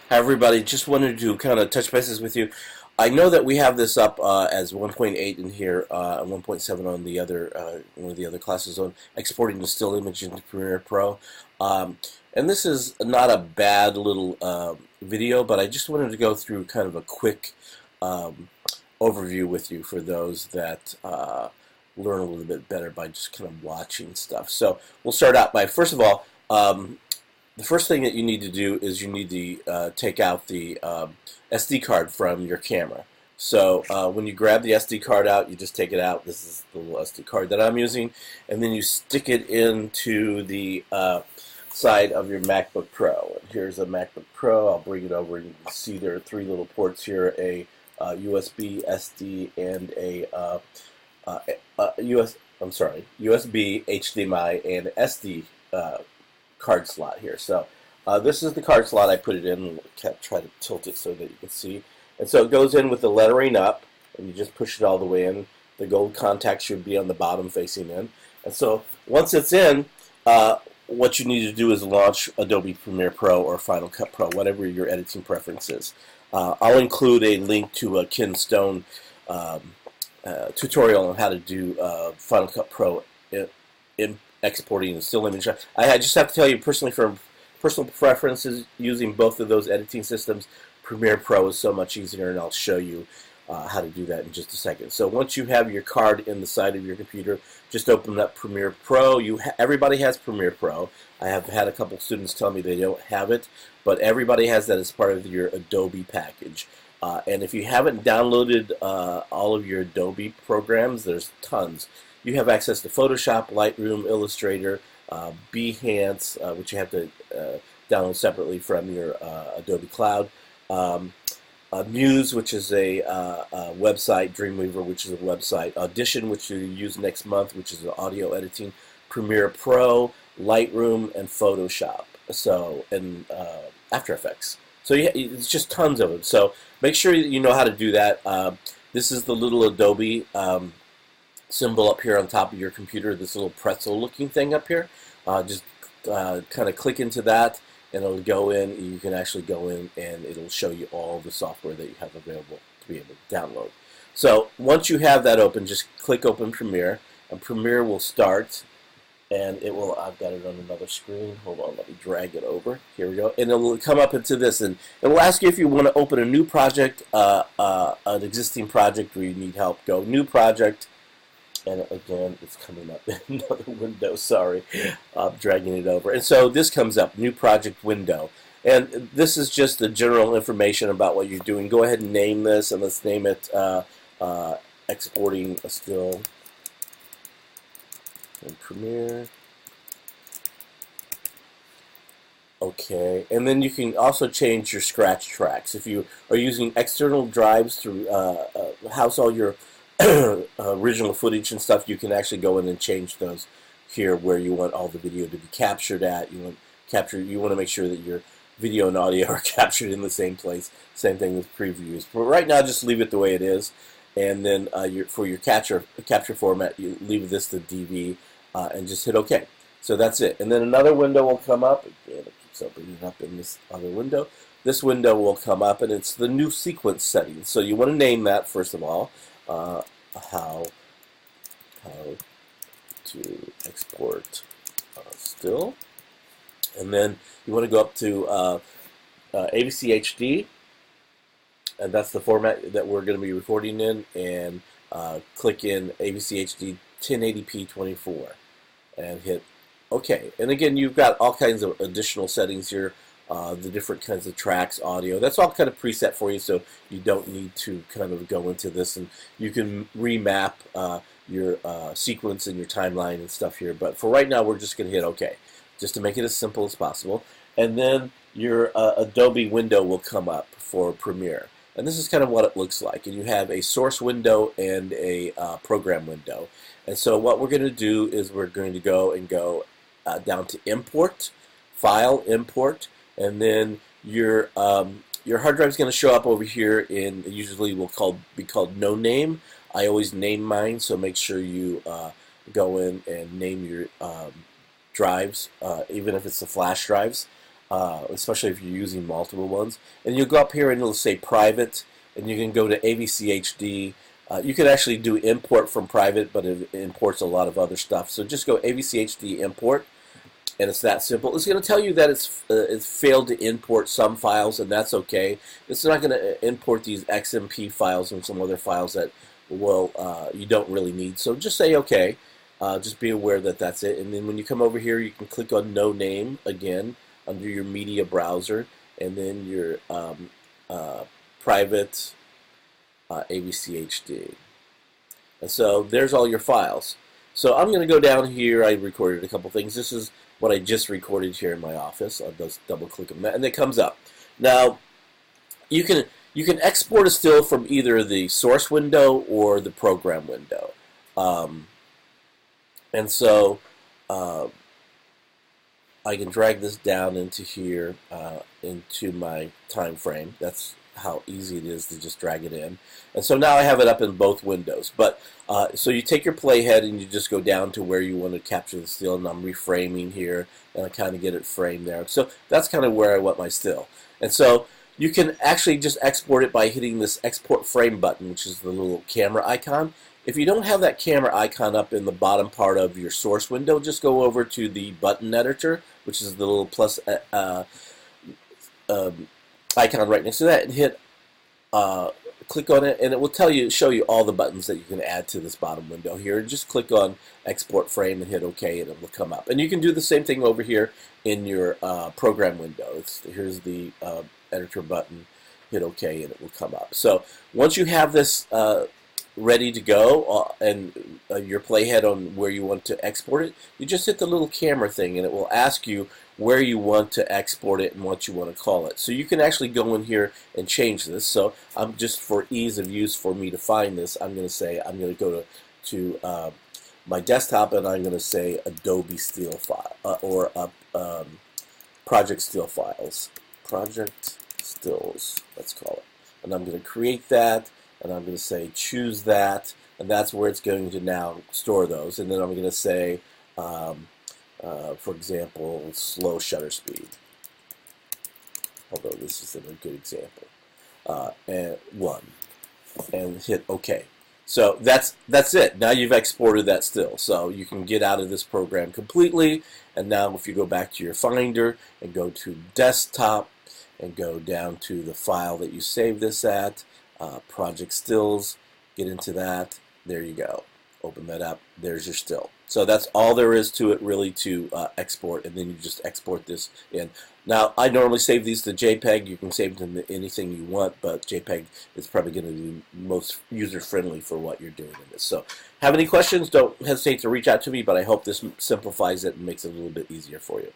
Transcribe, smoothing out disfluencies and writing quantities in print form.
Hi everybody, just wanted to kind of touch bases with you. I know that we have this up as 1.8 in here and 1.7 on the other one of the other classes on exporting the still image into Premiere Pro. And this is not a bad little video, but I just wanted to go through kind of a quick overview with you for those that learn a little bit better by just kind of watching stuff. So we'll start out by, first of all, the first thing that you need to do is you need to take out the SD card from your camera. So when you grab the SD card out, you just take it out. This is the little SD card that I'm using. And then you stick it into the side of your MacBook Pro. And here's a MacBook Pro. I'll bring it over. You can see there are three little ports here, a USB, SD, and a USB, HDMI, and SD card slot here. So this is the card slot. I put it in. Try to tilt it so that you can see. And so it goes in with the lettering up, and you just push it all the way in. The gold contact should be on the bottom facing in. And so once it's in, what you need to do is launch Adobe Premiere Pro or Final Cut Pro, whatever your editing preference is. I'll include a link to a Ken Stone tutorial on how to do Final Cut Pro in exporting a still image. I just have to tell you personally, from personal preferences, using both of those editing systems, Premiere Pro is so much easier, and I'll show you how to do that in just a second. So once you have your card in the side of your computer, just open up Premiere Pro. Everybody has Premiere Pro. I have had a couple students tell me they don't have it, but everybody has that as part of your Adobe package. And if you haven't downloaded all of your Adobe programs, there's tons. You have access to Photoshop, Lightroom, Illustrator, Behance, which you have to download separately from your Adobe Cloud, Muse, which is a website, Dreamweaver, which is a website, Audition, which you use next month, which is audio editing, Premiere Pro, Lightroom, and Photoshop. So, and After Effects. So yeah, it's just tons of them. So make sure you know how to do that. This is the little Adobe symbol up here on top of your computer, this little pretzel looking thing up here. Just kind of click into that, and it'll go in. You can actually go in and it'll show you all the software that you have available to be able to download. So once you have that open, just click Open Premiere, and Premiere will start, and it will, I've got it on another screen. Hold on, let me drag it over. Here we go. And it will come up into this, and it will ask you if you want to open a new project, an existing project where you need help. Go New Project. And again, it's coming up in another window. Sorry, I'm dragging it over. And so this comes up, New Project Window. And this is just the general information about what you're doing. Go ahead and name this, and let's name it Exporting a Still in Premiere. Okay, and then you can also change your scratch tracks. If you are using external drives to house all your original footage and stuff, you can actually go in and change those here where you want all the video to be captured at. You want to make sure that your video and audio are captured in the same place. Same thing with previews. But right now, just leave it the way it is, and then for your capture format, you leave this to DV and just hit OK. So that's it. And then another window will come up. Again, it keeps opening up in this other window. This window will come up, and it's the new sequence settings. So you want to name that first of all. How to export still, and then you want to go up to AVC HD, and that's the format that we're going to be recording in, and click in AVC HD 1080p 24 and hit OK. And again, you've got all kinds of additional settings here. The different kinds of tracks, audio, that's all kind of preset for you, so you don't need to kind of go into this, and you can remap your sequence and your timeline and stuff here. But for right now, we're just going to hit OK, just to make it as simple as possible. And then your Adobe window will come up for Premiere. And this is kind of what it looks like. And you have a source window and a program window. And so what we're going to do is we're going to go down to Import, File, Import, and then your hard drive is going to show up over here in, usually will be called No Name. I always name mine, so make sure you go in and name your drives, even if it's the flash drives. especially if you're using multiple ones. And you'll go up here and it'll say private, and you can go to AVCHD. You can actually do import from private, but it imports a lot of other stuff. So just go AVCHD import, and it's that simple. It's going to tell you that it's failed to import some files, and that's okay. It's not going to import these XMP files and some other files that you don't really need. So just say okay. Just be aware that that's it. And then when you come over here, you can click on No Name again under your media browser, and then your private AVCHD. And so there's all your files. So I'm going to go down here. I recorded a couple things. This is what I just recorded here in my office. I'll just double click on that, and it comes up. Now you can export a still from either the source window or the program window. And so I can drag this down into here, into my time frame. That's how easy it is to just drag it in. And so now I have it up in both windows. But so you take your playhead and you just go down to where you want to capture the still, and I'm reframing here, and I kind of get it framed there. So that's kind of where I want my still. And so you can actually just export it by hitting this export frame button, which is the little camera icon. If you don't have that camera icon up in the bottom part of your source window, just go over to the button editor, which is the little plus icon right next to that, and hit click on it, and it will show you all the buttons that you can add to this bottom window here. Just click on export frame and hit OK, and it will come up. And you can do the same thing over here in your program window. Here's the editor button, hit OK, and it will come up. So once you have this ready to go and your playhead on where you want to export it, you just hit the little camera thing, and it will ask you where you want to export it and what you want to call it. So you can actually go in here and change this. So I'm just, for ease of use for me to find this, I'm going to say I'm going to go to my desktop, and I'm going to say Adobe Still file or Project Still Files, Project Stills, let's call it. And I'm going to create that, and I'm going to say choose that, and that's where it's going to now store those. And then I'm going to say for example, slow shutter speed, although this isn't a good example, and 1, and hit OK. So that's it. Now you've exported that still. So you can get out of this program completely, and now if you go back to your Finder and go to Desktop and go down to the file that you saved this at, Project Stills, get into that, there you go. Open that up, there's your still. So that's all there is to it really to export, and then you just export this in. Now I normally save these to JPEG. You can save them to anything you want, but JPEG is probably going to be most user-friendly for what you're doing in this. So have any questions, don't hesitate to reach out to me, but I hope this simplifies it and makes it a little bit easier for you.